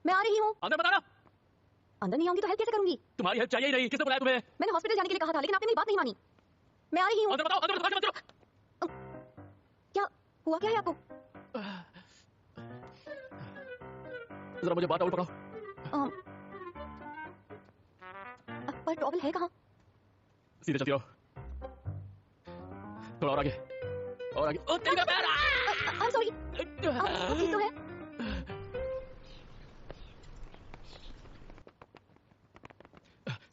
मैं आ रही हूँ। अंदर बताना। अंदर नहीं आऊंगी तो हेल्प कैसे करूंगी? तुम्हारी हेल्प चाहिए ही नहीं, किसने बुलाया तुम्हें? मैंने हॉस्पिटल जाने के लिए कहा था लेकिन आपने मेरी बात नहीं मानी। मैं आ रही हूँ। अंदर बताओ, अंदर बताओ, अंदर। क्या हुआ, क्या है आपको? जरा मुझे बात टॉवल पकड़ाओ। पर टॉवल है कहाँ? सीधे चलती रहो, थोड़ा और आगे, और आगे। ओ तेरी पैर! I'm sorry। ठीक तो है?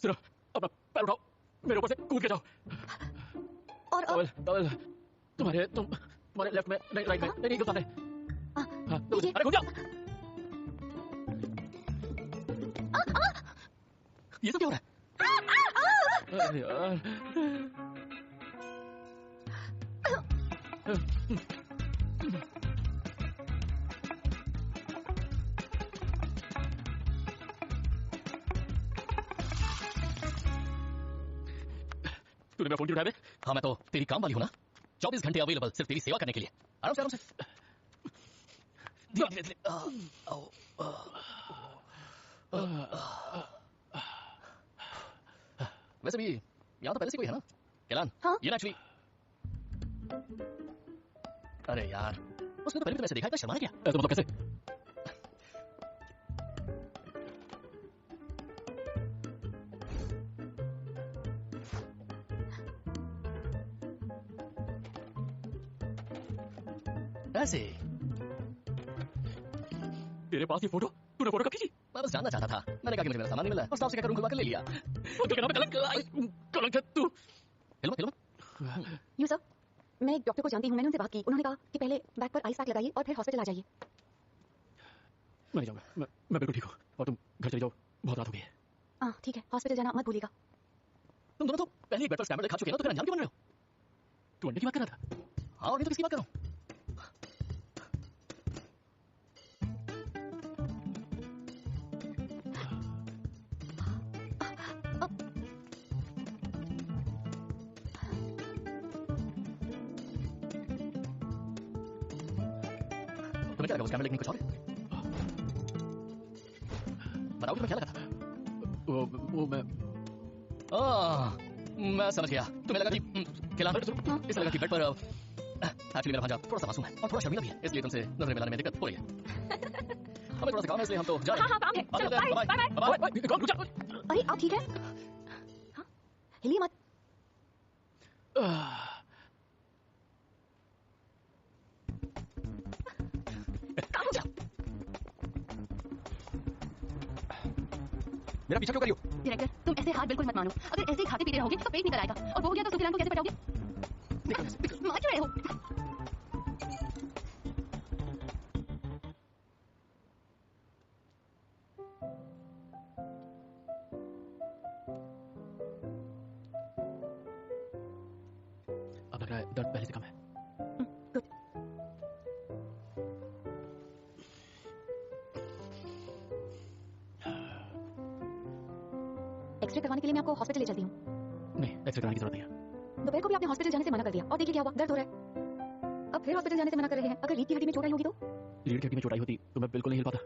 सुनो, अपना पैर उठाओ, मेरे ऊपर से कूद के जाओ। और टॉवल तुम्हारे लेफ्ट में, नहीं राइट में, नहीं सामने। हाँ, अरे कूद जाओ। ये सब क्या हो रहा है? अरे यार। तूने मेरा फोन क्यों उठाया? हाँ, मैं तो तेरी काम वाली हूँ ना, 24 घंटे अवेलेबल सिर्फ तेरी सेवा करने के लिए। आराम से, आराम से। धीरे धीरे धीरे। वैसे भी यहाँ तो पहले से कोई है ना कैलान? हाँ? ये ना एक्चुअली, अरे यार उसने तो पहले भी तो वैसे देखा, इतना शर्माना क्या? ऐसा मतलब कैसे? ऐसे तेरे पास ये फोटो, तूने फोटो कब खींची? मैं बस जानना चाहता था, मैंने कहा कि मुझे मेरा सामान नहीं मिला और स्टाफ से कहकर उनको ले लिया। कलंक है तू। हिलो मत, हिलो मत। यूसुफ, मैं एक डॉक्टर को जानती हूँ, मैंने उनसे बात की, उन्होंने कहा कि पहले बैक पर आइस पैक लगाइए और फिर हॉस्पिटल आ जाइए। मैं नहीं जाऊंगा, मैं बिल्कुल ठीक हूँ और तुम घर चली जाओ, बहुत रात हो गई है। हाँ ठीक है, हॉस्पिटल जाना मत भूलिएगा। तुम दोनों तो पहले ही बेड पर स्टैंडर्ड खा चुके हैं ना, तो फिर अनजान क्यों बन रहे हो? तू अंडे की बात कर रहा था? हाँ, और नहीं तो किसकी बात कर रहा हूँ? तुम्हें क्या लगा, वो स्कैनर लिखने कुछ और है? बताओ कि मैं क्या लगा था? वो मैं समझ गया। तुम्हें लगा कि कैलान, इसे लगा कि बेड पर एक्चुअली मेरा भांजा थोड़ा सा मासूम है और थोड़ा शर्मीला भी है, इसलिए तुमसे नजर मिलाने में दिक्कत हो रही है। हमें थोड़ा सा काम है, इसलिए हम तो जा रहे हैं। हाँ काम है, चलो बाय बाय बाय। अरे आप ठीक है? हाँ, हिलिए मत। मेरा पीछा क्यों करियो? डायरेक्टर, तुम ऐसे हाथ बिल्कुल मत मानो। अगर ऐसे ही खाते पीते रहोगे तो पेट निकल आएगा और वो हो गया तो कैलान को कैसे पटाओगे? मार क्यों रहे हो? अब लग रहा है दर्द पहले से कम है। गुड। एक्सरे करवाने के लिए मैं आपको हॉस्पिटल ले चलती हूँ। नहीं, एक्सरे कराने की जरूरत नहीं है। दोपहर को भी आपने हॉस्पिटल जाने से मना कर दिया और देखिए क्या हुआ, दर्द हो रहा है। अब फिर हॉस्पिटल जाने से मना कर रहे हैं। अगर रीढ़ की हड्डी में चोट आई होगी तो? रीढ़ की हड्डी में चोट आई होती तो मैं बिल्कुल नहीं हिल पाता।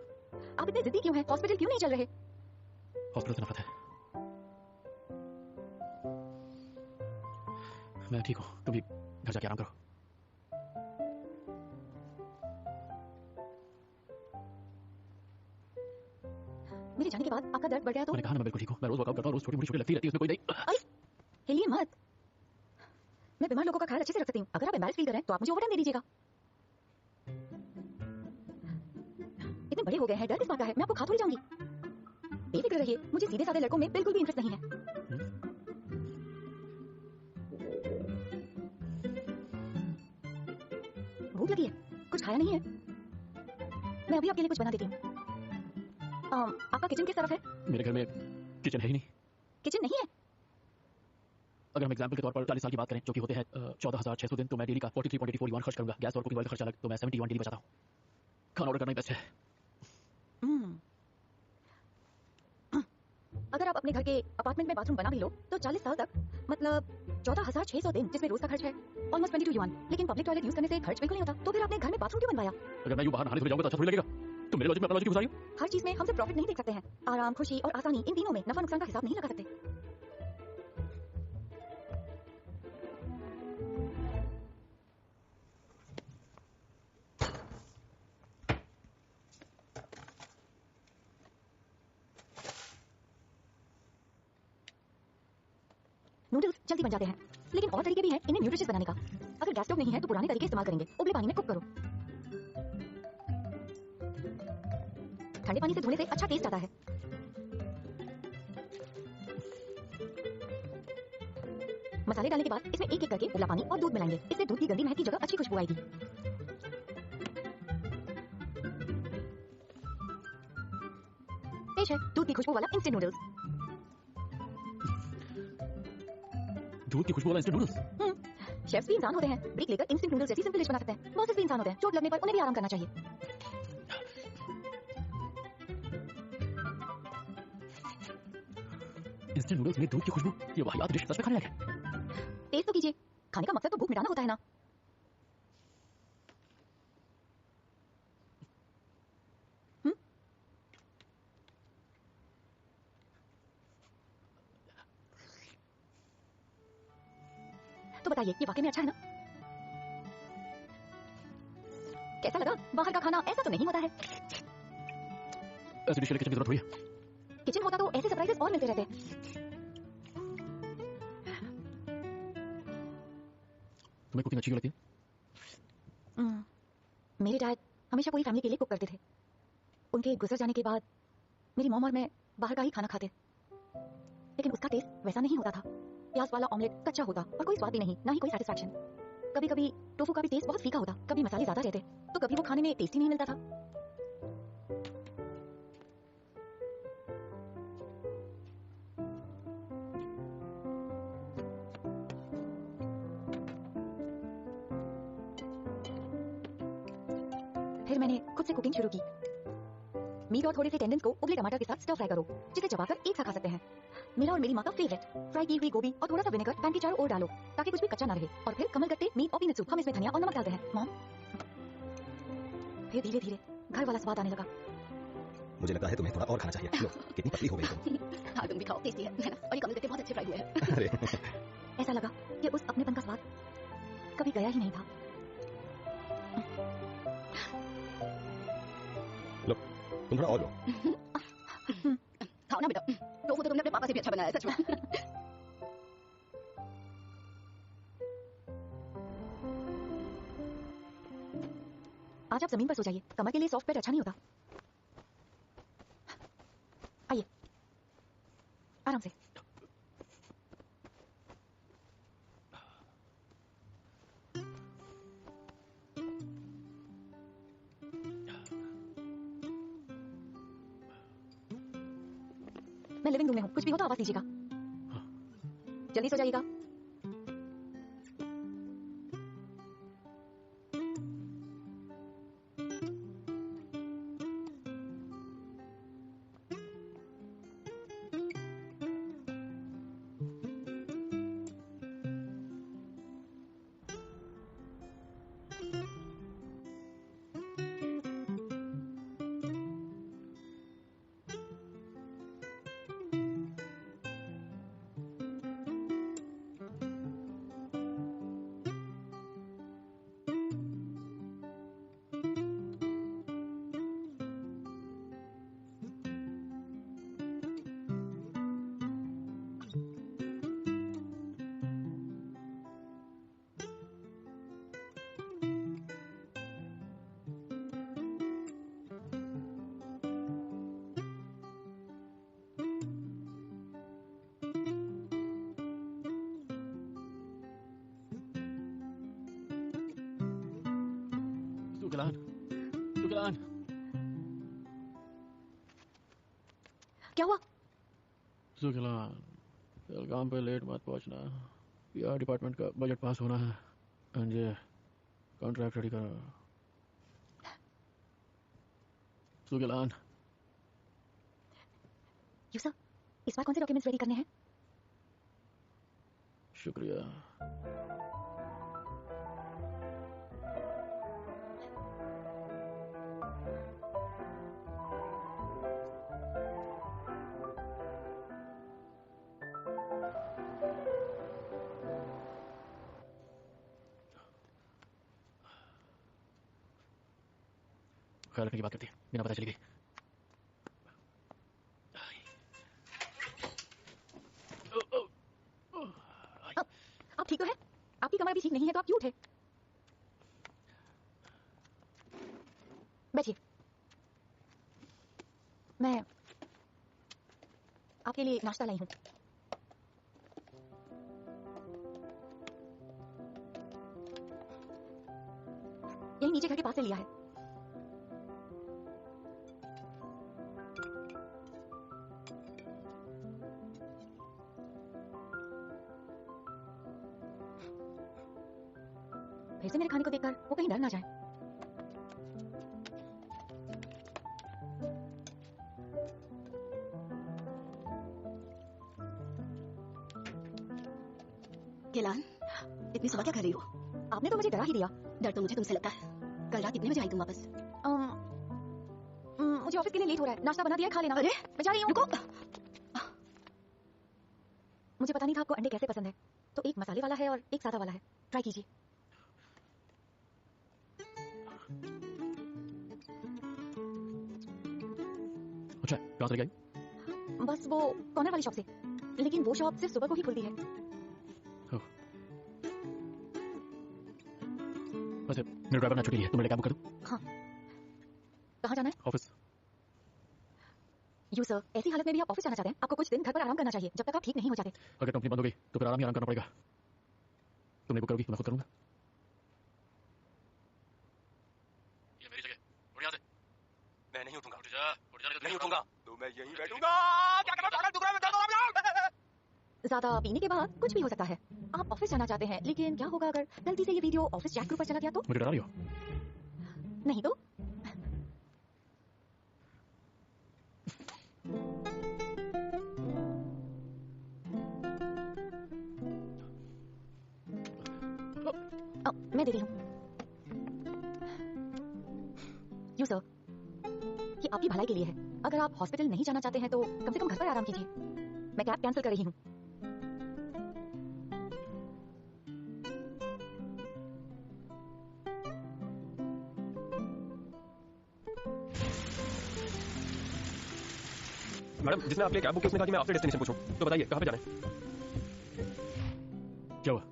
आप इतने जिद्दी क्यों हैं? हॉस्पिटल क्यों नहीं चल रहे? हॉस्पिटल से नफरत है। मैं ठीक हूँ, तुम भी घर जाके आराम करो। मेरे जाने के बाद आपका दर्द बढ़ गया तो? मैंने कहा ना मैं बिल्कुल ठीक हूँ। मैं रोज वर्कआउट करता हूँ, रोज छोटी मोटी चोटें लगती रहती है, उसमें कोई नहीं। अरे हिलिए मत। मैं बीमार लोगों का ख्याल अच्छे से रख सकती हूँ। अगर आप एम्बैरेस फील कर रहे हैं तो आप मुझे ओवरटाइम दे दीजिएगा। इतने बड़े हो गए हैं, डर किस बात का है? मैं आपको खा थोड़ी जाऊंगी। बेफिक्र रहिए, मुझे सीधे साधे लड़कों में बिल्कुल भी इंटरेस्ट नहीं है। भूख लगी है? कुछ खाया नहीं है? मैं अभी आपके लिए कुछ बना देती हूँ। आपका किचन किस तरफ है? मेरे घर में किचन है ही नहीं। किचन नहीं है? अगर हम एग्जाम्पल के तौर पर 40 साल की बात करें जो कि होते हैं 14,600 दिन, तो मैं डेली का 43.84 युआन खर्च करूंगा। गैस और कुकिंग ऑयल का खर्चा अलग, तो मैं 71 डेली बचाता हूँ। खाना ऑर्डर करना ही बेस्ट है। अगर आप अपने घर के अपार्टमेंट में बाथरूम बना भी लो तो 40 साल तक, मतलब 14,600 दिन, जिसमें रोज का खर्च है ऑलमोस्ट 22 युआन। लेकिन पब्लिक टॉयलेट यूज करने से खर्च बिल्कुल नहीं होता। तो फिर आपने घर में बाथरूम क्यों बनवाया? अगर मैं यूं बाहर नहाने धोने जाऊंगा तो अच्छा थोड़ी लगेगा। तुम मेरे लॉजिक में अपना लॉजिक घुसा रही हो? हर चीज में हम सिर्फ प्रॉफिट नहीं देख सकते हैं, आराम, खुशी और आसानी, इन तीनों में नफा नुकसान का हिसाब नहीं लगा सकते। नूडल्स जल्दी बन जाते हैं, लेकिन और तरीके भी हैं इन्हें न्यूट्रिशियस बनाने का। अगर गैस स्टोव नहीं है तो पुराने तरीके इस्तेमाल करेंगे। उबले पानी में कुक करो। ठंडे पानी से धोने से अच्छा टेस्ट आता है। मसाले डालने के बाद इसमें एक एक करके उबला पानी और दूध मिलाएंगे। इससे दूध की गंदी महक की जगह अच्छी खुशबू आएगी। पेश है दूध की खुशबू वाला इंस्टेंट नूडल्स। दूध की खुशबू वाला इंस्टेंट नूडल्स। शेफ्स भी इंसान होते हैं, ब्रेक लेकर इंस्टेंट नूडल्स जैसी सिंपल डिश बना सकते हैं। बॉसेस भी इंसान होते हैं, चोट लगने पर उन्हें भी आराम करना चाहिए। इंस्टेंट नूडल्स में दूध की खुशबू, ये वाहियात डिश सच में खाने लायक है। टेस्ट तो कीजिए, खाने का मकसद तो भूख मिटाना होता है ना। तो बताइए ये वाकई में अच्छा है ना? कैसा लगा? बाहर का खाना ऐसा तो नहीं होता है। ऐसी डिश के लिए किचन की जरूरत हुई है। किचन होता तो ऐसे सरप्राइजेस और मिलते रहते। तुम्हें कुकिंग अच्छी क्यों लगती है? मेरे डैड हमेशा पूरी फैमिली के लिए कुक करते थे। उनके गुजर जाने के बाद मेरी मॉम और मैं बाहर का ही खाना खाते, लेकिन उसका टेस्ट वैसा नहीं होता था। प्याज वाला ऑमलेट कच्चा होता और कोई स्वाद भी नहीं, ना ही कोई सेटिस्फैक्शन। कभी कभी टोफू का भी टेस्ट बहुत फीका होता, कभी मसाले ज्यादा रहते, तो कभी वो खाने में टेस्ट ही नहीं मिलता था। फिर मैंने खुद से कुकिंग शुरू की। मीट और थोड़े से टेंडन्स को उबले टमाटर के साथ स्टर फ्राई करो, जिसे चबाकर एक साथ खा सकते हैं। मेरा और मेरी माँ का फेवरेट, फ्राई की हुई गोभी और थोड़ा सा विनेगर पैन के चारों ओर डालो ताकि कुछ भी कच्चा ना रहे। और फिर कमलगट्टे, मीट और पीनट सूप, हम इसमें धनिया और नमक डालते हैं। मॉम, फिर धीरे धीरे घर वाला स्वाद आने लगा। मुझे लगता है तुम्हें थोड़ा और खाना चाहिए। लो, कितनी पतली हो गई तुम। हाँ तुम भी खाओ, टेस्टी है ना? और ये कमलगट्टे बहुत अच्छे फ्राई हुए हैं। अरे ऐसा लगा कि उस अपनेपन का स्वाद कभी गया ही नहीं था। तुम थोड़ा और लो। खाओ ना बेटा, टोफू तो तुमने अपने पापा से भी अच्छा बनाया है, सच में। आज आप जमीन पर सो जाइए, कमर के लिए सॉफ्ट बेड अच्छा नहीं होता। आइए, आराम से। मैं लिविंग रूम में हूँ, कुछ भी हो तो आवाज दीजिएगा। जल्दी सो जाइएगा। सुकलान, क्या हुआ? सुकलान, कल काम पे लेट मत पहुंचना। पीआर डिपार्टमेंट का बजट पास होना है। अंजय, कॉन्ट्रैक्ट रेडी करो। सुकलान, यूसुफ, इस बार कौन से डॉक्यूमेंट्स रेडी करने हैं? शुक्रिया। ख्याल रखने की बात करती है, बिना पता चली गई। आप ठीक तो है? आपकी कमर अभी ठीक नहीं है तो आप क्यों उठे? बैठिए, मैं आपके लिए नाश्ता लाई हूँ। यही नीचे घर के पास से लिया है। फिर से मेरे खाने को देखकर वो कहीं डर ना जाए। केलान, इतनी सुबह क्या कर रही हो? आपने तो मुझे डरा ही दिया। डर तो मुझे तुमसे लगता है। कल रात कितने बजे आई तुम वापस? मुझे ऑफिस के लिए लेट हो रहा है। नाश्ता बना दिया है, खा लेना। अरे मैं जा रही हूँ। रुको। मुझे पता नहीं था आपको अंडे कैसे पसंद है, तो एक मसाले वाला है और एक सादा वाला है। ट्राई कीजिए। अच्छा, कहाँ से लेके आई? बस वो कॉर्नर वाली शॉप से, लेकिन वो शॉप सिर्फ सुबह को ही खुलती है। वैसे मेरे ड्राइवर ने छुट्टी ली है, तो मैं कैब बुक कर दूं? हाँ। कहाँ जाना है? ऑफिस। यू सर, ऐसी हालत में भी आप ऑफिस जाना चाहते हैं? आपको कुछ दिन घर पर आराम करना चाहिए जब तक आप ठीक नहीं हो जाते। अगर कंपनी बंद हो गई तो फिर आराम ही आराम करना पड़ेगा। तुम नहीं बुक करोगी तो मैं खुद करूंगा। ये मेरी जगह, उठ यहाँ से। मैं नहीं उठूंगा। उठ जा, उठ जाने दो। नहीं उठूंगा तो मैं यहीं बैठूंगा। क्या करना पागल, दुख रहा है, मैं दर्द हो रहा है। ज्यादा पीने के बाद कुछ भी हो सकता है। आप ऑफिस जाना चाहते हैं, लेकिन क्या होगा अगर गलती से ये वीडियो ऑफिस चैट ग्रुप पर चला गया तो? मुझे डरा रही हो? नहीं तो? मैं दे रही हूँ। यू सर, ये आपकी भलाई के लिए है। अगर आप हॉस्पिटल नहीं जाना चाहते हैं तो कम से कम घर पर आराम कीजिए। मैं कैब कैंसिल कर रही हूँ। मैडम, जिसने आपके लिए कैब बुक की उसने कहा कि मैं आपसे डेस्टिनेशन पूछूं, तो बताइए कहाँ पे जाना है? क्या हुआ?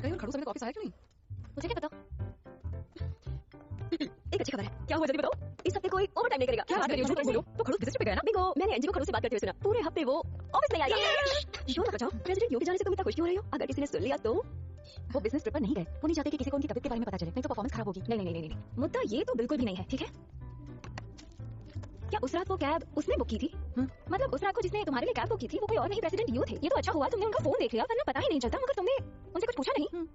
और खड़ूस अभी तक ऑफिस आया क्यों नहीं? मुझे क्या पता। एक अच्छी खबर है। क्या हुआ जल्दी बताओ। इस हफ्ते कोई ओवर टाइम नहीं करेगा। क्या बात कर रही हो? झूठ बोलो। तो खड़ूस विजिट पे गया ना? बिंगो, मैंने एनजी को खड़ूस से बात करते हुए सुना। पूरे हफ्ते वो ऑफिस नहीं आएगा। शोर मत मचाओ। प्रेसिडेंट यू के जाने से तुम इतना खुश क्यों हो रही हो? अगर किसी ने सुन लिया तो? वो बिजनेस ट्रिप पर नहीं गए। वो नहीं चाहते कि किसी को उनकी तबीयत के बारे में पता चले, नहीं तो परफॉर्मेंस खराब होगी। नहीं। मुद्दा ये तो बिल्कुल भी नहीं है, ठीक है? क्या उस रात वो कैब उसने बुक की थी? मतलब उस रात को जिसने तुम्हारे लिए कैब बुक की थी वो कोई और नहीं, प्रेसिडेंट यू थे। ये तो अच्छा हुआ तुमने उनका फोन देख लिया, वरना पता ही नहीं चलता। मगर तुमने उनसे कुछ पूछा नहीं?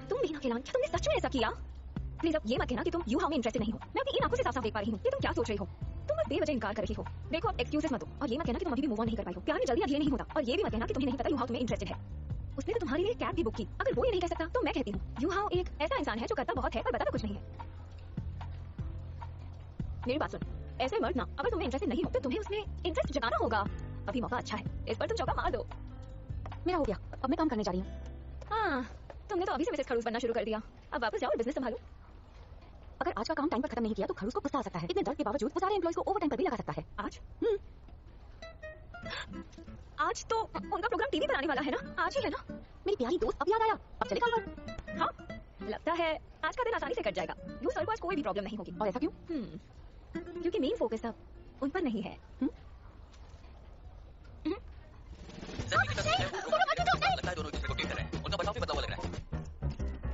तुम भी ना केलान, क्या तुमने सच में ऐसा किया? प्लीज अब ये मत कहना कि तुम यू हाउ में इंटरेस्टेड नहीं हो। मैं अपनी इन आंखों से साफ-साफ देख पा रही हूँ कि तुम क्या सोच रही हो। तुम बस बेवजह इनकार कर रही हो। देखो अब एक्सक्यूजेस मत दो और ये मत कहना कि तुम अभी भी मूव ऑन नहीं कर पाई हो। प्यार में जल्दी ये नहीं होता। और ये भी मत कहना कि तुम्हें नहीं पता यू हाउ तुम्हें इंटरेस्टेड है। उसने तो तुम्हारे लिए कैब भी बुक की। अगर वो ये नहीं कह सकता तो मैं कहती हूँ यू हाउ एक ऐसा इंसान है जो करता बहुत है पर बताता कुछ नहीं है। मेरी बात सुन, ऐसे मर्द ना अगर तुम्हें इंटरेस्टेड नहीं हो तो तुम्हें उसमें इंटरेस्ट जताना होगा। अभी मौका अच्छा है, इस पर तुम चौका मार दो। मेरा हो गया, अब मैं काम करने जा रही हूँ। हाँ, तुमने तो अभी से मिसेस खड़ूस बनना शुरू कर दिया। अब वापस जाओ और बिजनेस संभालो। अगर आज का काम टाइम पर खत्म नहीं किया तो खड़ूस को गुस्सा आ सकता है। इतने दर्द के बावजूद वो सारे एम्प्लॉइज को ओवर टाइम पर भी लगा सकता है। आज आज तो उनका प्रोग्राम टीवी पर आने वाला है ना? आज ही है ना? मेरी प्यारी दोस्त, अब याद आया। अब चले काम पर। हाँ, लगता है आज का दिन आसानी से कट जाएगा। यू सर को आज कोई भी प्रॉब्लम नहीं होगी। और ऐसा क्यों? क्योंकि मेन फोकस अब उन पर नहीं है।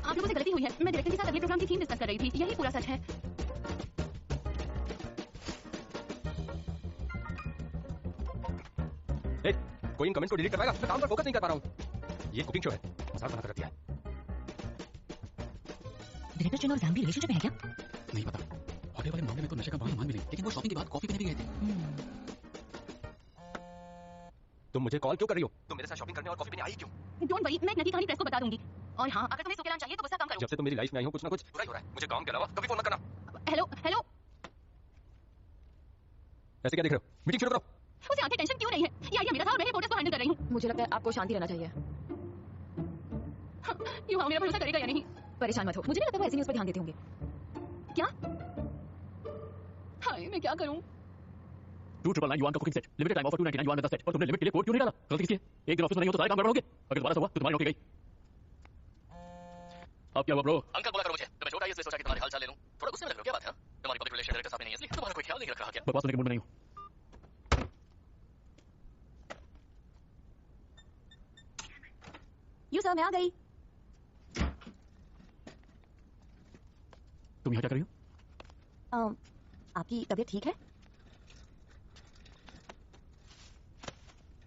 आप लोगों से गलती हुई है। मैं डायरेक्टर के साथ अगले प्रोग्राम की थीम डिस्कस कर रही थी। यही पूरा सच है। कोई इन कमेंट्स को डिलीट कर पाएगा? मैं काम पर फोकस नहीं कर पा रहा हूँ। ये कुकिंग शो है, मजाक बनाकर रख दिया है। डायरेक्टर चुन और जैम भी रिलेशनशिप में है क्या? नहीं पता। होटल वाले मामले में तो नशे का बहाना मान भी नहीं, लेकिन वो शॉपिंग के बाद कॉफी पीने भी गए थे। तुम मुझे कॉल क्यों कर रही हो? तुम मेरे साथ शॉपिंग करने और कॉफी पीने आई क्यों? डोंट वरी, मैं नदी कहानी प्रेस को बता दूंगी। और हाँ, अगर तुम्हें सुकेलान चाहिए तो गुस्सा कम करो। जब से तुम मेरी लाइफ में आई हो कुछ ना कुछ बुरा ही हो रहा है। मुझे काम के अलावा कभी फोन मत करना। हेलो हेलो, ऐसे क्या देख रहे हो? मीटिंग शुरू करो। उसे आगे टेंशन क्यों नहीं है? ये आइडिया मेरा था और मैं रिपोर्टर्स को हैंडल कर रही हूँ। मुझे लगता है आपको शांति रहना चाहिए। यू हाँ, मेरा भरोसा करेगा या नहीं? परेशान मत हो, मुझे नहीं लगता वो ऐसी न्यूज़ पर ध्यान देते होंगे। क्या? हाय, मैं क्या करूँ? 299 युआन का cooking set, limited time offer 299 yuan में 10 सेट। पर तुमने लिमिट के लिए कोड क्यों नहीं डाला? गलती किसकी है? एक दिन ऑफिस में नहीं हो तो सारे काम गड़बड़ हो गए। अगर दोबारा से हुआ तो तुम्हारी नौकरी गई। अब क्या हुआ ब्रो? अंकल बोला करो मुझे, तो मैं छोटा इसलिए सोचा कि तुम्हारे हाल चाल ले लूं। थोड़ा गुस्से में लग रहे हो, क्या बात है? तुम्हारी पब्लिक रिलेशन डायरेक्टर साहब नहीं है इसलिए तुम्हारा कोई ख्याल नहीं रख रहा क्या? बकवास सुनने के मूड में नहीं हूँ। यू सर, मैं आ गई। तुम यहाँ क्या कर रही हो? आपकी तबीयत ठीक है?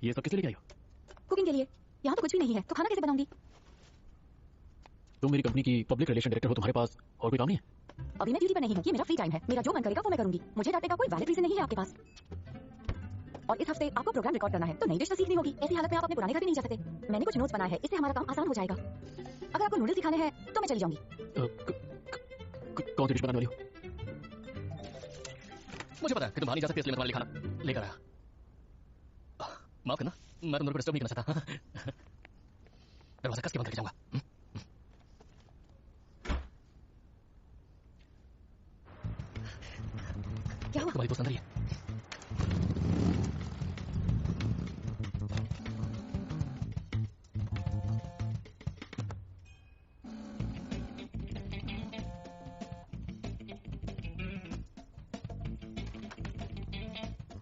ये सब किस लिए लेके आई हो? कुकिंग के लिए। यहाँ तो कुछ भी नहीं है, तो खाना कैसे बनाऊंगी? तुम मेरी कंपनी की पब्लिक रिलेशन डायरेक्टर हो, तुम्हारे पास और कोई काम नहीं है? अभी मैं ड्यूटी पर नहीं हूँ, ये मेरा फ्री टाइम है। मेरा जो मन करेगा वो मैं करूंगी। मुझे डांटने का कोई वैलिड रीजन नहीं है आपके पास। और इस हफ्ते आपको प्रोग्राम रिकॉर्ड करना है, तो नई डिश तो सीखनी होगी। ऐसी हालत में आप अपने पुराने घर भी नहीं जा सकते। मैंने कुछ नोट्स बनाए हैं, इससे हमारा काम आसान हो जाएगा। अगर आपको नूडल्स सिखाने हैं तो मैं चली जाऊंगी। कौन सी डिश बनाने वाली हो? मुझे पता है कि तुम बाहर नहीं जा सकते इसलिए मैं तुम्हारे लिए खाना लेकर आया। माफ करना, मैं तुम लोगों को डिस्टर्ब नहीं करना चाहता। दरवाजा कस के बंद करके जाऊंगा। क्या हुआ? तुम्हारी दोस्त अंदर ही है।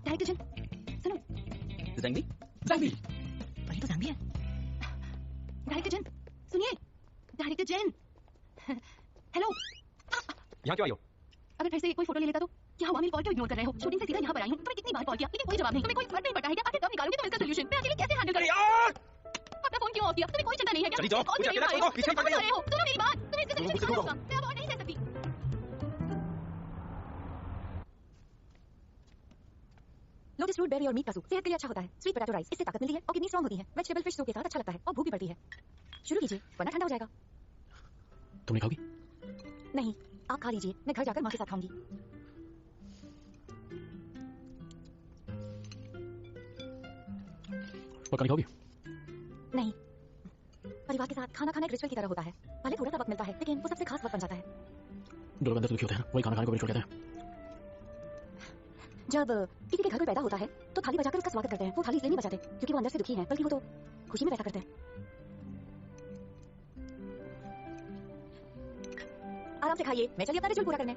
डायरेक्टर जन, सुनो। ज़ैंगी? ज़ैंगी! वही तो ज़ैंगी है। डायरेक्टर जन, सुनिए। डायरेक्टर जन, हेलो। यहाँ क्यों आई हो? अगर फिर से कोई फोटो ले लेता तो? क्या हुआ, मेरी कॉल क्यों इग्नोर कर रहे हो? शूटिंग से सीधा यहाँ पर आई हूँ। तुम्हें कितनी बार कॉल किया, लेकिन कोई जवाब नहीं। तुम्हें कोई फर्क नहीं पड़ता है क्या? आखिर कब निकालोगे तुम इसका सोल्यूशन? मैं अकेले कैसे हैंडल करूँ? अपना फोन क्यों ऑफ किया? तुम्हें कोई चिंता नहीं है क्या? चली जाओ, कॉल मुझे से अकेला नहीं छोड़ दो, आए हो। पीछे पड़ तुम रही हो। रहे हो। सुनो मेरी बात, तुम्हें इसका तुम सोल्यूशन मुझसे दूर निकालना होगा। मैं अब और नहीं सह सकती। लोटस रूट बेरी और मीट का सूप सेहत के लिए अच्छा होता है। स्वीट पोटैटो राइस, इससे ताकत मिलती है और किडनी स्ट्रांग होती है। वेजिटेबल फिश सूप के साथ अच्छा लगता है और भूख भी बढ़ती है। शुरू कीजिए वरना ठंडा हो जाएगा। तुम नहीं खाओगी? नहीं, आप खा लीजिए, मैं घर जाकर माँ के साथ खाऊंगी। पक्का नहीं खाओगी? नहीं, परिवार के साथ खाना खाना एक रिचुअल की तरह होता है। भले थोड़ा सा वक्त मिलता है, लेकिन वो सबसे खास वक्त बन जाता है। जो लोग अंदर से दुखी होते हैं ना, वही खाना खाने को रिचुअल कहते हैं। जब किसी के घर कोई पैदा होता है तो थाली बजाकर उसका स्वागत करते हैं। वो थाली इसलिए नहीं बजाते क्योंकि वो अंदर से दुखी है, बल्कि वो तो खुशी में वैसा करते हैं। आराम से खाइए, मैं चलिए अपना रिचुअल पूरा करने।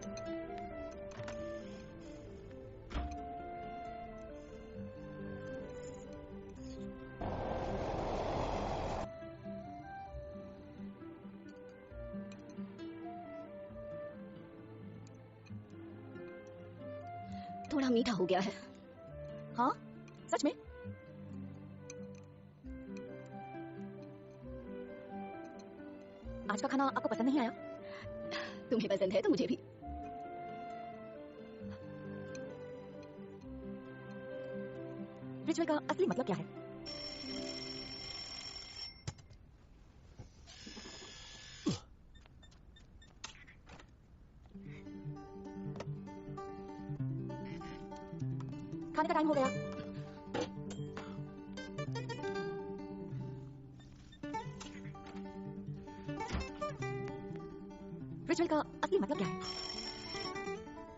थोड़ा मीठा हो गया है। हाँ, सच में? आज का खाना आपको पसंद नहीं आया? तुम्हें पसंद है तो मुझे भी। रिचुअल का असली मतलब क्या है? खाने का टाइम हो गया। रिचुअल का असली मतलब क्या है?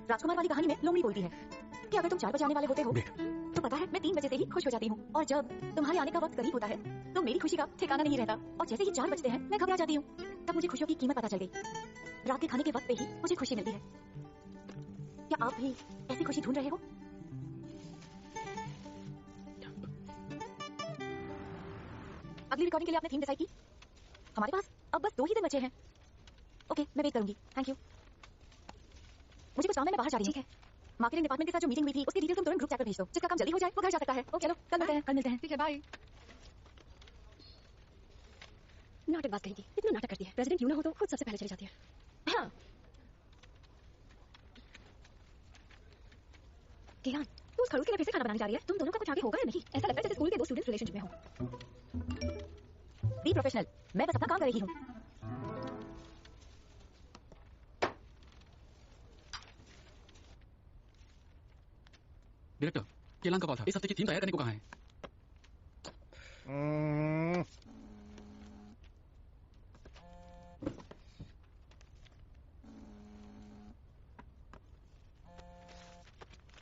राजकुमार वाली कहानी में लोमड़ी बोलती है कि अगर तुम 4 बजे आने वाले होते हो तो पता है मैं 3 बजे से ही खुश हो जाती हूँ, और जब तुम्हारे आने का वक्त करीब होता है तो मेरी खुशी का ठिकाना नहीं रहता, और जैसे ही 4 बजते हैं मैं घबरा जाती हूँ। तब मुझे खुशियों की कीमत पता चल गई। रात के खाने के वक्त पे ही मुझे खुशी मिलती है। क्या आप भी ऐसी खुशी ढूंढ रहे हो? अगली रिकॉर्डिंग के लिए आपने थीम डिसाइड की? हमारे पास अब बस 2 ही दिन बचे हैं। ओके, मैं वेट करूंगी। Thank you. मुझे कुछ काम है, मैं बाहर जा रही हूँ। मार्केटिंग डिपार्टमेंट के साथ जो मीटिंग हुई थी उसकी डिटेल्स तुम तुरंत ग्रुप चैट पर भेज दो। जिसका काम जल्दी हो जाए वो घर जा सकता है। ओके, चलो कल मिलते हैं। कल मिलते हैं। ठीक है, बाय। नाटक बात कहेगी, इतना नाटक करती है। प्रेसिडेंट यूना हो तो खुद सबसे पहले चली जाती है। हाँ। कियान, तू खड़ूस के लिए फिर से खाना बनाने जा रही है। तुम दोनों का कुछ आगे होगा या नहीं? ऐसा लगता है जैसे स्कूल के दो स्टूडेंट्स रिलेशनशिप में हो। Be professional. मैं बस अपना काम कर रही हूँ। डायरेक्टर, केलांग का कॉल था। इस हफ्ते की थीम तैयार करने को कहा है।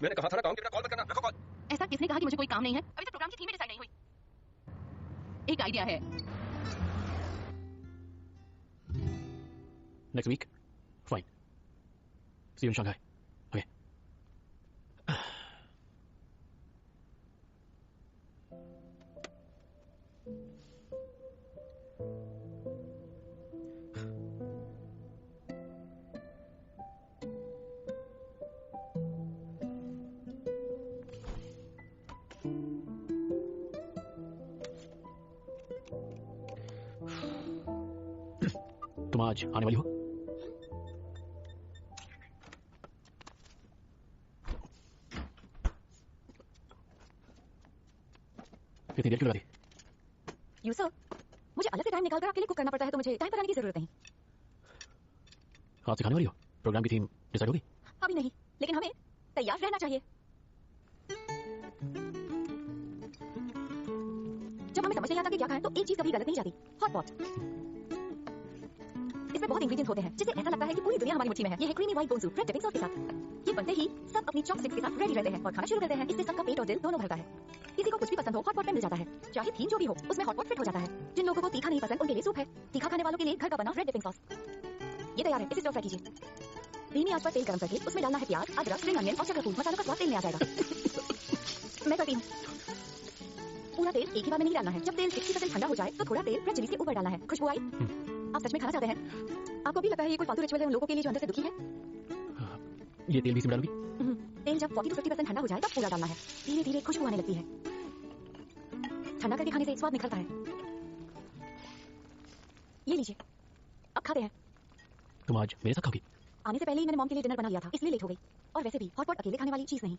मैंने कहा था ना काम के बिना कॉल मत करना। रखो कॉल। ऐसा किसने कहा कि मुझे कोई काम नहीं है? अभी तक प्रोग्राम की थीम ही डिसाइड नहीं हुई। एक आइडिया है। Next week fine. See you in Shanghai. Okay. तुम आज आने वाली हो? कितनी देर क्यों लगी? यूसुफ, मुझे अलग से टाइम निकालकर अकेले कुक करना पड़ता है, तो मुझे टाइम पर आने की जरूरत नहीं। आज सिखाने वाली हो? प्रोग्राम की थीम डिसाइड होगी? अभी नहीं, लेकिन हमें तैयार रहना चाहिए। जब हमें समझ नहीं आता कि क्या खाएं, तो एक चीज कभी गलत नहीं जाती, हॉट पॉट। इसमें बहुत इंग्रेडिएंट्स होते हैं जिससे ऐसा लगता है कि पूरी दुनिया हमारी मुट्ठी में है। ये है creamy white bone soup red dipping sauce के साथ। ये बनते ही सब अपनी चॉपस्टिक्स के साथ रेडी रहते हैं और खाना शुरू करते हैं। इससे सबका पेट और दिल दोनों भरता है। किसी को कुछ भी पसंद हो, हॉट पॉट में मिल जाता है। चाहे थीम जो भी हो, उसमें हॉट पॉट फिट हो जाता है। जिन लोगों को तीखा नहीं पसंद, उनके लिए सूप है। तीखा खाने वालों के लिए घर का बना रेड डिपिंग सॉस। ये तैयार है, इसे स्टर फ्राई कीजिए। धीमी आंच पर तेल गरम करके उसमें डालना है प्याज, अदरक, स्प्रिंग अनियन और चक्रफूल। मसालों का स्वाद तेल में आ जाएगा। मैं करती हूँ। पूरा तेल एक ही बार में नहीं डालना है। जब तेल 60% ठंडा हो जाए तो थोड़ा तेल रेड चिली से ऊपर डालना है। खुशबू आई? आप सच में खाना चाहते हैं? आपको भी लगता है ये कोई फालतू रिचुअल है उन लोगों के लिए जो अंदर से दुखी है? ये तेल भी इसमें डालूंगी? तेल जब 40 to 50% ठंडा हो जाए तब पूरा डालना है। धीरे धीरे खुशबू आने लगती है। ठंडा करके खाने से स्वाद निखरता है। ये लीजिए, अब खाते हैं। तुम आज मेरे साथ खाओगी? आने से पहले ही मैंने मॉम के लिए डिनर बना लिया था, इसलिए लेट हो गई। और वैसे भी हॉट पॉट अकेले खाने वाली चीज नहीं।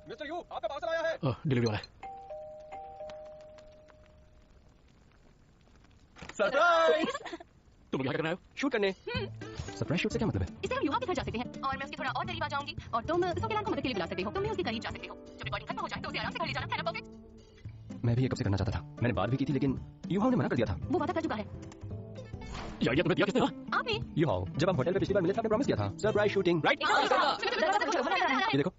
मिस्टर यू, आपका पार्सल आया है। डिलीवरी वाला है। सरप्राइज। तुम लोग यहाँ क्या करने आए हो? शूट करने। सरप्राइज शूट से क्या मतलब है? इससे हम युवा के घर जा सकते हैं और मैं उसके थोड़ा और करीब आ जाऊंगी और तुम सोकेलान को मदद के लिए बुला सकते हो। तुम भी उसके करीब जा सकते हो। जब रिकॉर्डिंग खत्म हो जाए तो उसे आराम से घर ले जाना। है ना परफेक्ट? मैं भी ये कब से करना चाहता था। मैंने बात भी की थी लेकिन यूहाओ ने मना कर दिया था। वो वादा कर चुका है। ये आइडिया तुम्हें दिया किसने? आप ही? यूहाओ, जब हम होटल पे पिछली बार मिले थे आपने प्रॉमिस किया था सरप्राइज शूटिंग, राइट? ये देखो,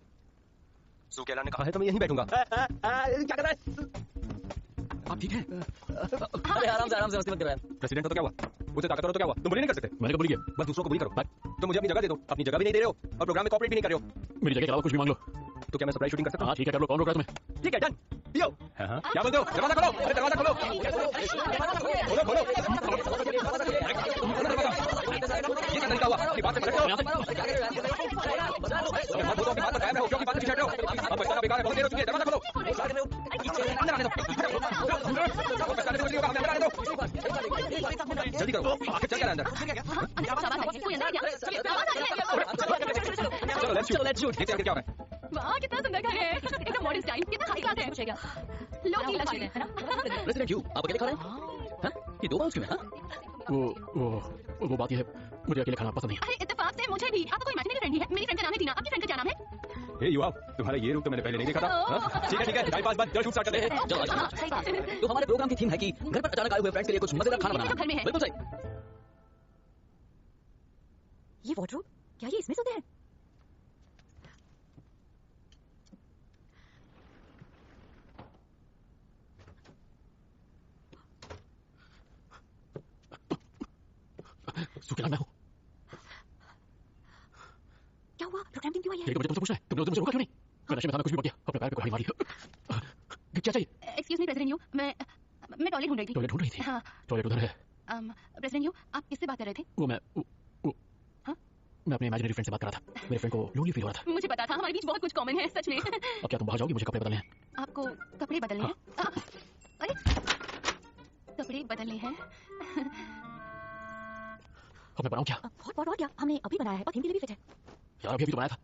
सुकेला ने कहा है तो मैं यहीं बैठूंगा। क्या कर रहा है? आप ठीक हैं? अरे आराम से मस्ती मत कर रहा है। प्रेसिडेंट हो तो क्या हुआ? उसे ताकतवर हो तो क्या हुआ? तुम बुली नहीं कर सकते। मैंने कब बोली है? बस दूसरों को बुली करो। तुम मुझे अपनी जगह दे दो। अपनी जगह भी नहीं दे रहे हो और प्रोग्राम में कॉपरेट भी नहीं कर रहे हो। मेरी जगह के अलावा कुछ भी मांग लो। तो क्या मैं सरप्राइज शूटिंग कर सकता हूँ? हाँ ठीक है, कर लो। कौन रोक रहा है तुम्हें? ठीक है, डन। पियो। क्या बोलते हो? दरवाजा खोलो। अरे दरवाजा खोलो। खोलो। ये क्या तरीका हुआ? अपनी बात से भटक रहे हो। अगर मत बोलो अपनी बात पर कायम रहो, क्योंकि बात पीछे हटो। अब बचना बेकार है, बहुत देर हो चुकी है। दरवाजा खोलो। अंदर आने दो। बचना कुछ नहीं होगा, हमें अंदर आने दो। जल्दी करो। आखिर चल क्या रहा है अंदर? चलो लेट्स शूट। देखते हैं क्या हो रहा है। वाह कितना सुंदर घर है। एकदम मॉडर्न स्टाइल। कितना हाई क्लास है। पूछेगा लो की लक्ष्मी है ना? प्रेसिडेंट यू, आप अकेले खा रहे हैं? हाँ? ये दो बाउंस क्यों है? वो बात ये है, मुझे अकेले खाना पसंद नहीं है। अरे इत्तेफाक से मुझे भी। आपका कोई इमेजिनरी फ्रेंड भी है? मेरी फ्रेंड का नाम है टीना। आपकी फ्रेंड का क्या नाम है? हे युवा, तुम्हारा ये रूप तो मैंने पहले नहीं देखा था। ठीक है टाइम पास बंद, चलो शूट स्टार्ट करते हैं। चलो सही बात है। तो हमारे प्रोग्राम की थीम है कि घर पर अचानक आए हुए फ्रेंड्स के लिए कुछ मजेदार खाना ये तो घर में बनाना। है। बिल्कुल सही। ये वार्डरोब, क्या ये इसमें सोते हैं? सुकेला मैं हूँ। क्या हुआ? प्रोग्राम टीम क्यों आई है? यही तो मुझे तुमसे पूछना है। तुमने मुझे रोका क्यों नहीं? मैं नशे में था, मैं कुछ भी बोल दिया। अपने पैर पे कुल्हाड़ी मारी। क्या चाहिए? एक्सक्यूज मी प्रेसिडेंट यू, मैं टॉयलेट ढूंढ रही थी। टॉयलेट ढूंढ रही थी? हाँ। टॉयलेट उधर है। प्रेसिडेंट यू, आप किससे बात कर रहे थे? वो मैं अपने इमेजिनरी फ्रेंड से बात कर रहा था। मेरे फ्रेंड को लोनली फील हो रहा था। मुझे पता था, हमारे बीच बहुत कुछ कॉमन है सच में। अब क्या तुम बाहर जाओगी मुझे कपड़े बदलने हैं? आपको कपड़े बदलने हैं? अरे कपड़े बदलने हैं। अब मैं बनाऊं क्या? हॉट पॉट और क्या? हमने अभी बनाया है और थीम के लिए भी फिट है। यार अभी तो बनाया था।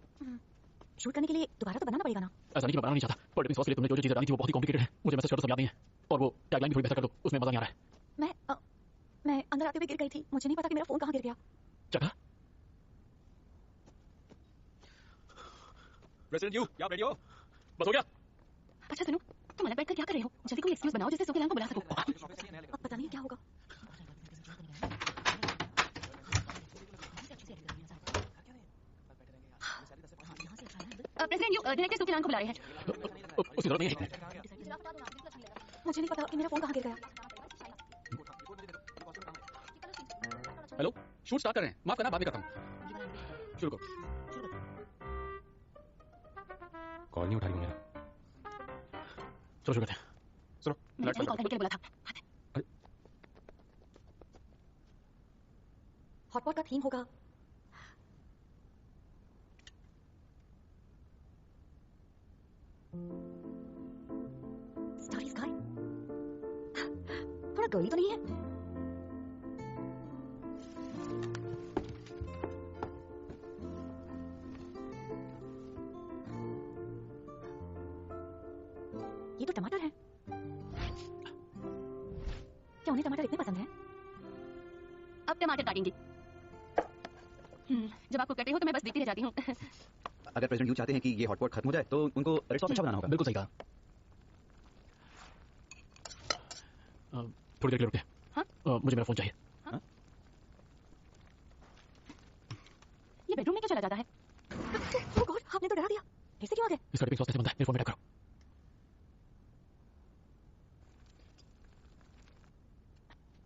शूट करने के लिए दोबारा तो बनाना पड़ेगा ना। ऐसा नहीं कि मैं बनाना नहीं चाहता, पर डिपिंग सॉस के लिए तुमने जो चीजें डाली थी वो बहुत ही कॉम्प्लिकेटेड है। मुझे मैसेज कर दो, सब याद नहीं है। और वो टैगलाइन भी थोड़ी बेहतर कर दो, उसमें मजा नहीं आ रहा है। मैं अंदर आते हुए गिर गई थी, मुझे नहीं पता कि मेरा फोन कहाँ गिर गया। जगह प्रेसिडेंट यू, क्या आप रेडी हो? बस हो गया। अच्छा सुनो, तुम अलग बैठकर क्या कर रहे हो? जल्दी कोई एक्सक्यूज बनाओ जिससे सोकेलान को बुला सको। अब पता नहीं क्या होगा। प्रेसिडेंट यू, डायरेक्टर सोकेलान को बुला रहे हैं। उसकी जरूरत नहीं है। मुझे नहीं पता कि मेरा फोन कहाँ गिर गया। हेलो, शूट स्टार्ट कर रहे हैं। माफ करना, बाद में करता हूँ। शुरू करो। कॉल नहीं उठा रही हूँ मेरा। चलो शुरू करते हैं। सुनो, मैंने कॉल करने के लिए बोला था। हॉट पॉट का थीम होगा स्टारी स्काई। थोड़ा गर्ली तो नहीं है? ये तो टमाटर है। क्या उन्हें टमाटर इतने पसंद हैं? अब टमाटर काटेंगे। जब आपको कटे हो तो मैं बस देखती रह जाती हूँ। अगर प्रेसिडेंट यू चाहते हैं कि ये हॉटपॉट खत्म हो जाए तो उनको रेड सॉस अच्छा बनाना होगा। बिल्कुल सही कहा। थोड़ी देर के लिए रुके। हाँ? मुझे मेरा फोन चाहिए। ये बेडरूम में क्यों चला जाता है? ओह गॉड, आपने तो डरा दिया। ऐसे क्यों आ गए? इसका डिपिंग सॉस कैसे बनता है? मेरे फोन में टाइप करो।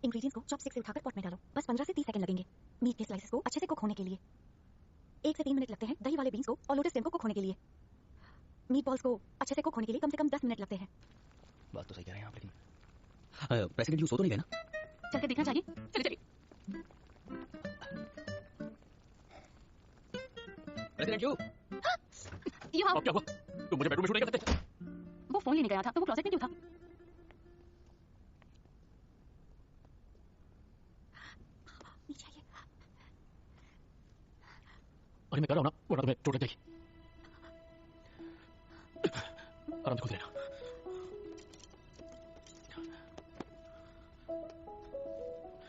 इंग्रेडिएंट्स को चॉपस्टिक से उठाकर पॉट में डालो। बस 15 से 30 सेकंड लगेंगे मीट के स्लाइसेस को अच्छे से कुक होने के लिए। 1 से 3 मिनट लगते हैं दही वाले बीन्स को और लोटस स्टेम को कुक होने के लिए। मीट बॉल्स को अच्छे से कुक होने के लिए कम से कम 10 मिनट लगते हैं। बात तो सही कह रहे हैं आप, लेकिन प्रेसिडेंट यू सो तो नहीं गए ना? चल के देखना चाहिए। चलिए चलिए। प्रेसिडेंट यू, यहाँ अब क्या हुआ? तुम मुझे बेडरूम में शूट नहीं कर सकते? वो फोन लेने गया था तो वो क्लोजेट में क्यों था? नीचे आइए। अरे मैं कर रहा हूँ ना, वरना तुम्हें चोट लग जाएगी। आराम से खुद लेना।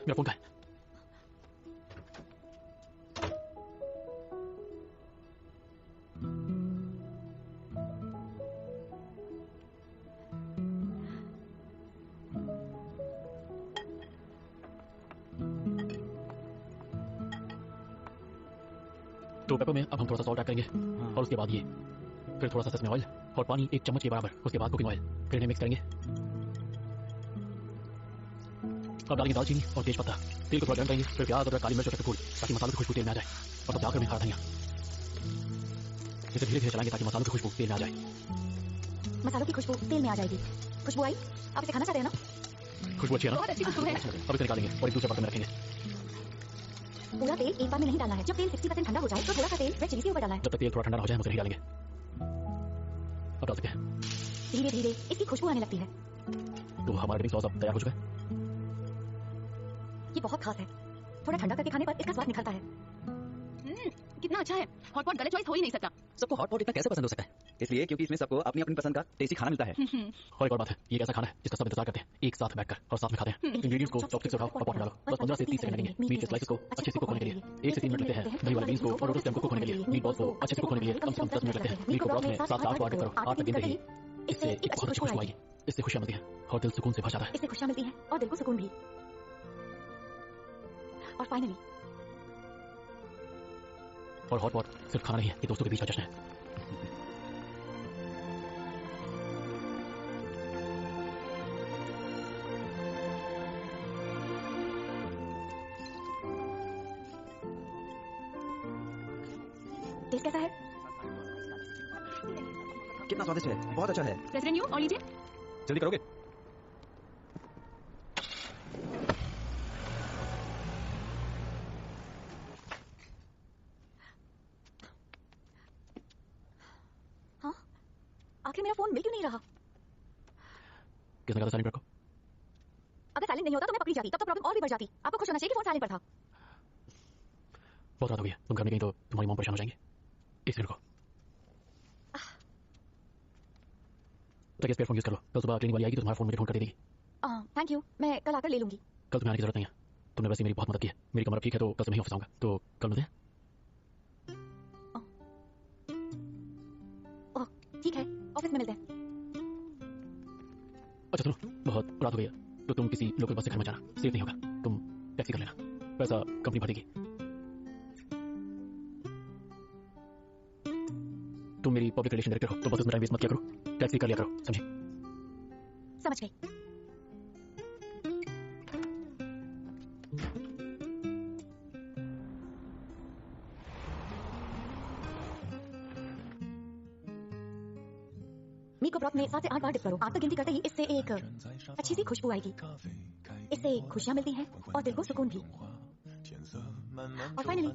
मेरा फोन कहाँ है? तो पेपर में अब हम थोड़ा सा सॉल्ट ऐड करेंगे और उसके बाद ये, फिर थोड़ा सा सेसमे ऑयल और पानी 1 चम्मच के बराबर, उसके बाद कुकिंग ऑयल, फिर इन्हें मिक्स करेंगे। अब डालेंगे दालचीनी और तेज पत्ता। तेल को थोड़ा गर्म करेंगे, फिर प्याज, अदरक, काली मिर्च और फूल, ताकि मसालों की खुशबू तेल में आ जाए। और सबसे आखिर में हरा धनिया। इसे धीरे धीरे चलाएंगे ताकि मसालों की खुशबू तेल में आ जाए। मसालों की खुशबू तेल में आ जाएगी। खुशबू आई? आप इसे खाना चाहते हैं ना? खुशबू अच्छी है ना? बहुत अच्छी खुशबू है। अब इसे निकालेंगे और एक दूसरे बर्तन में रखेंगे। पूरा तेल एक बार में नहीं डालना है। जब तेल 60% ठंडा हो जाए तो थोड़ा सा तेल रेड चिली के ऊपर डालना है। जब तक तेल थोड़ा ठंडा हो जाए हम उसे नहीं डालेंगे। अब डाल सकते हैं। धीरे धीरे इसकी खुशबू आने लगती है। तो हमारा डिपिंग सॉस अब तैयार हो चुका है। ये बहुत खास है। थोड़ा ठंडा करके खाने पर इसका स्वाद निखरता है। कितना अच्छा है। हॉट पॉट गलत चॉइस हो ही नहीं सकता। सबको हॉटपॉट इतना कैसे पसंद हो सकता है? इसलिए क्योंकि इसमें सबको अपनी अपनी पसंद का टेस्टी खाना मिलता है। और एक और बात है, ये एक ऐसा खाना है जिसका सब इंतजार करते हैं, एक साथ बैठकर और साथ में खाते हैं। इंग्रेडिएंट्स को चॉपस्टिक से उठाओ और पॉट में डालो। बस 15 से 30 सेकंड लगेंगे मीट के स्लाइसेस को अच्छे से कुक होने के लिए। 1 से 3 मिनट लगते हैं दही वाले बीन्स को और लोटस स्टेम को कुक होने के लिए। मीट बॉल्स को अच्छे से कुक होने के लिए कम से कम 10 मिनट लगते हैं। मीट को ब्रॉथ में 7 से 8 बार करो, 8 तक गिनते रहिए। इससे एक बहुत अच्छी खुशबू आएगी। इससे खुशियां मिलती हैं और दिल सुकून से भर जाता है। इससे खुशियां मिलती हैं और दिल को सुकून भी। और फाइनली और हॉट पॉट सिर्फ खाना नहीं है, ये दोस्तों के बीच का जश्न है। टेस्ट कैसा है? कितना स्वादिष्ट है, बहुत अच्छा है। प्रेसिडेंट यू और लीजिए। जल्दी करोगे? हाँ, आखिर मेरा फोन मिल क्यों नहीं रहा? किसने कहा था साइलेंट रखो? अगर साइलेंट नहीं होता तो मैं पकड़ी जाती, तब तो प्रॉब्लम और भी बढ़ जाती। आपको खुश होना चाहिए कि फोन साइलेंट पर था। बहुत रात हो गई है, तुम घर में गई तो तुम्हारी मॉम परेशान हो जाएंगे, इसलिए रखो। तो स्पेयर फोन यूज कर लो, कल सुबह क्लीनिंग वाली आएगी तो तुम्हारा फोन मुझे ढूंढ कर दे देगी। थैंक यू, मैं कल आकर ले लूंगी। कल तुम्हें आने की जरूरत नहीं है, तुमने वैसे मेरी बहुत मदद की है। मेरी कमर ठीक है तो कल से मैं ही ऑफिस आऊंगा, तो कल मिलते हैं। ठीक है, ऑफिस में मिलते हैं। अच्छा सुनो, बहुत रात हो गई है तो तुम किसी लोकल बस से घर में जाना, सेफ नहीं होगा। तुम टैक्सी कर लेना, पैसा कंपनी भर देगी। तुम मेरी पब्लिक रिलेशन डायरेक्टर हो तो बस में टाइम वेस्ट मत किया करो, टैक्सी कर लिया करो, समझे? समझ गई। मीको ब्रॉथ में 7 से 8 बार डिप करो। 8 तक गिनती करते ही इससे एक अच्छी सी खुशबू आएगी, इससे खुशियां मिलती हैं और दिल को सुकून भी। और फाइनली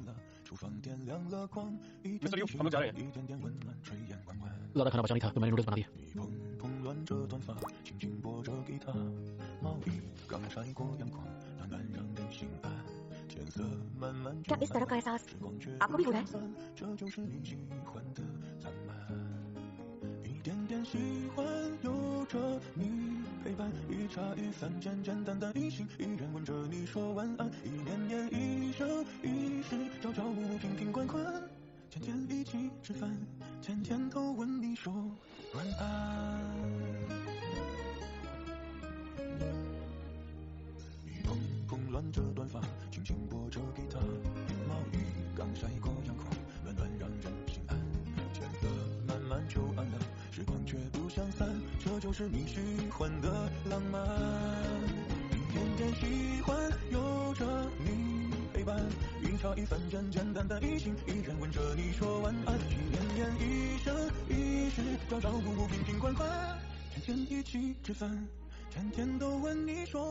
मिस्टर यू, हम लोग जा रहे हैं। ज्यादा खाना बचा नहीं था तो मैंने नूडल्स बना दिया। क्या इस तरह का एहसास आपको भी हो रहा है? 点点喜欢有着你陪伴，一茶一饭，简简单单一心一人吻着你说晚安，一年年一生一世，朝朝暮暮瓶瓶罐罐，天天一起吃饭，天天都问你说晚安。你蓬蓬乱着短发，轻轻拨着吉他，毛衣刚晒过阳光，暖暖让人心安，天色慢慢就暗了。时光却不相散，这就是你喜欢的浪漫。一点点喜欢有着你陪伴，一茶一饭，简简单单一心一人吻着你说晚安。一年年一生一世，朝朝暮暮瓶瓶罐罐，天天一起吃饭，天天都问你说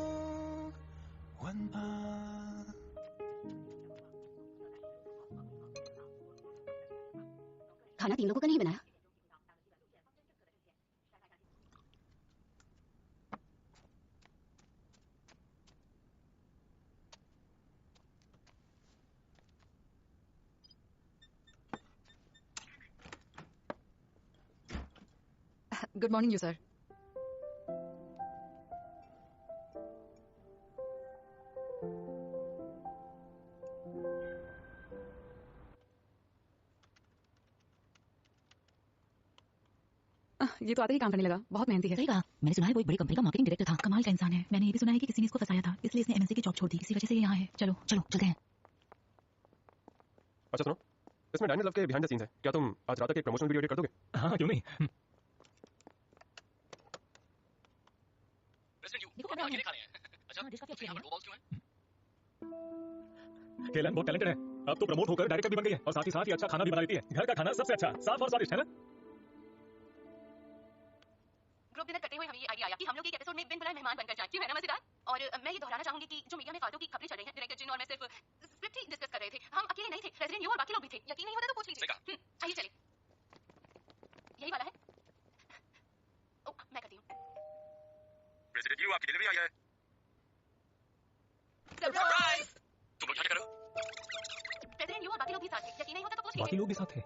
晚安。खाना 3 लोगों का नहीं बनाया? Good morning, you sir. ये तो आते ही काम करने लगा, बहुत मेहनती है। सही कहा, मैंने सुना है वो एक बड़ी कंपनी का मार्केटिंग डायरेक्टर था। कमाल का इंसान है। मैंने ये भी सुना है कि किसी ने इसको फंसाया था, इसलिए इसने एमएनसी की जॉब छोड़ दी, इसी वजह से ये यहाँ है। चलो चलो चलते हैं। अच्छा सुनो, इसमें डायमंड लव के बिहाइंड द सीन्स है, क्या तुम आज रात तक एक प्रमोशनल वीडियो एडिट कर दोगे? हाँ क्यों नहीं। केलन बहुत टैलेंटेड है, अब तो प्रमोट होकर डायरेक्टर भी बन गई है और साथ ही साथ ये अच्छा खाना भी बना लेती है। घर का खाना सबसे अच्छा, साफ और स्वादिष्ट, है ना? ग्रुप डिनर करते हुए हमें ये आइडिया आया कि हम लोग एक एपिसोड में बिन बुलाए मेहमान बनकर जाएं, क्यों है ना मजेदार? और मैं ये दोहराना चाहूंगी कि जो मीडिया में फालतू की खबरें चल रही हैं, डायरेक्टर जिन और मैं सिर्फ स्क्रिप्ट ही डिस्कस कर रहे थे। हम अकेले नहीं थे, प्रेसिडेंट यू और बाकी लोग भी थे। यकीन नहीं होता तो पूछ लीजिए। आइए चलिए, यही वाला है। ओ, मैं करती हूँ। प्रेसिडेंट यू, आपकी डिलीवरी आई है। सरप्राइज! तुम लोग क्या कर रहे हो? प्रेसिडेंट यू और बाकी लोग भी साथ थे। यकीन नहीं होता तो पूछ बाकी लीजिए। लोग भी साथ थे।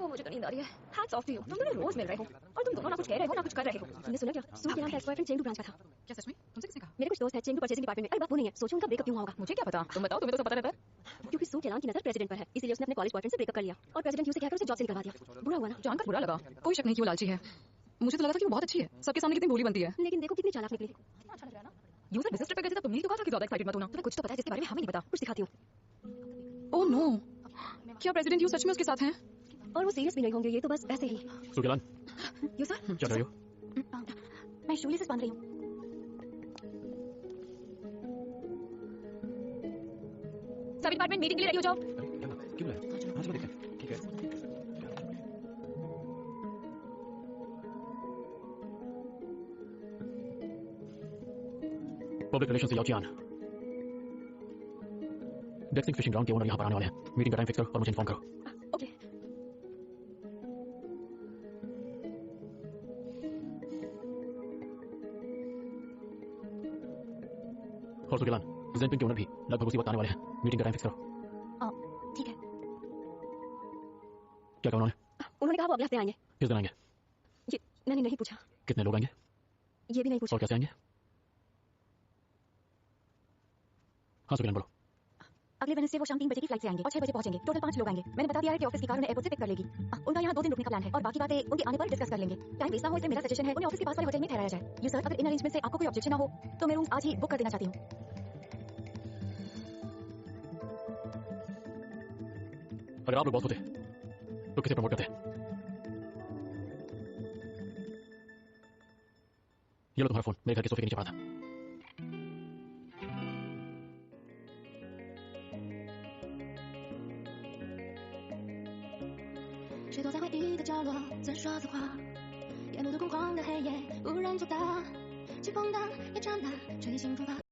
मुझे तो नींद आ रही है। हैट्स ऑफ टू यू, तुम दोनों रोज मिल रहे हो और तुम दोनों ना कुछ कह रहे हो ना कुछ कर रहे हो। तुमने सुना क्या? सूर्य के नाम का एक्स-बॉयफ्रेंड चेंडू ब्रांच का था। क्या सच में? तुमसे किसने कहा? मेरे कुछ दोस्त हैं चेंडू परचेजिंग डिपार्टमेंट में। अरे बात वो नहीं है, सोचो उनका ब्रेकअप क्यों हुआ होगा। मुझे क्या पता, तुम बताओ, तुम्हें तो सब पता रहता है। क्योंकि सूर्य के नाम की नजर प्रेसिडेंट पर है, इसलिए उसने अपने कॉलेज बॉयफ्रेंड से ब्रेकअप कर लिया और प्रेसिडेंट यू से कहकर उसे जॉब से निकलवा दिया। बुरा हुआ ना? जानकर बुरा लगा, कोई शक नहीं कि वो लालची है। मुझे तो लगा था कि वो बहुत अच्छी है, सबके सामने कितनी भोली बनती है। लेकिन देखो कितनी चालाक निकली। यूजर बिजनेस ट्रिप पे गए थे तब तुमने तो कहा था कि ज्यादा एक्साइटेड मत होना। तुम्हें कुछ तो पता है जिसके बारे में हमें नहीं पता। कुछ दिखाती हूँ। ओह नो, क्या प्रेसिडेंट यू सच में उसके साथ हैं? और वो सीरियस भी नहीं होंगे, ये तो बस ऐसे ही। सुकेलान, यू सर, क्या कर रही हो? मैं शूलेसेस बांध रही हूँ। सभी डिपार्टमेंट मीटिंग के लिए रेडी हो जाओ। क्यों है? हाँ चलो देखें, ठीक है। पब्लिक रिलेशन से याओचियान, डेक्सिंग फिशिंग ग्राउंड के ओनर यहाँ पर आने वाले हैं। मीटिंग का टाइम फिक्स करो और मुझे इन्फॉर्म करो। ओके। और सुकेलान जेनपिन के ओनर भी लगभग उसी वक्त आने वाले हैं। मीटिंग का टाइम फिक्स करो। ठीक है। क्या कहा उन्होंने? उन्होंने कहा वो अगले हफ्ते आएंगे। किस दिन आएंगे? ये मैंने नहीं पूछा। कितने लोग आएंगे? ये भी नहीं पूछा। और कैसे आएंगे? हाँ सुकेलान बोलो। अगले वेडनेसडे वो शाम 3 बजे की फ्लाइट से आएंगे और 6 बजे पहुंचेंगे। टोटल 5 लोग आएंगे। मैंने बता दिया है कि ऑफिस की कार उन्हें एयरपोर्ट से पिक कर लेगी। उनका यहाँ 2 दिन रुकने का प्लान है और बाकी बातें उनके आने पर डिस्कस कर लेंगे। टाइम वेस्ट ना हो इसलिए मेरा सजेशन है उन्हें ऑफिस के पास वाले होटल में ठहराया जाए। यू सर, अगर इन अरेंजमेंट से आपको कोई ऑब्जेक्शन ना हो तो मैं रूम आज ही बुक कर देना चाहती हूँ। अगर आप लोग बॉस होते तो किसे प्रमोट करते? ये लो तुम्हारा फोन, मेरे घर के सोफे के नीचे पड़ा था।谁躲在回忆的角落，自说自话。沿路的空旷的黑夜，无人作答。起风的夜长大，吹醒头发。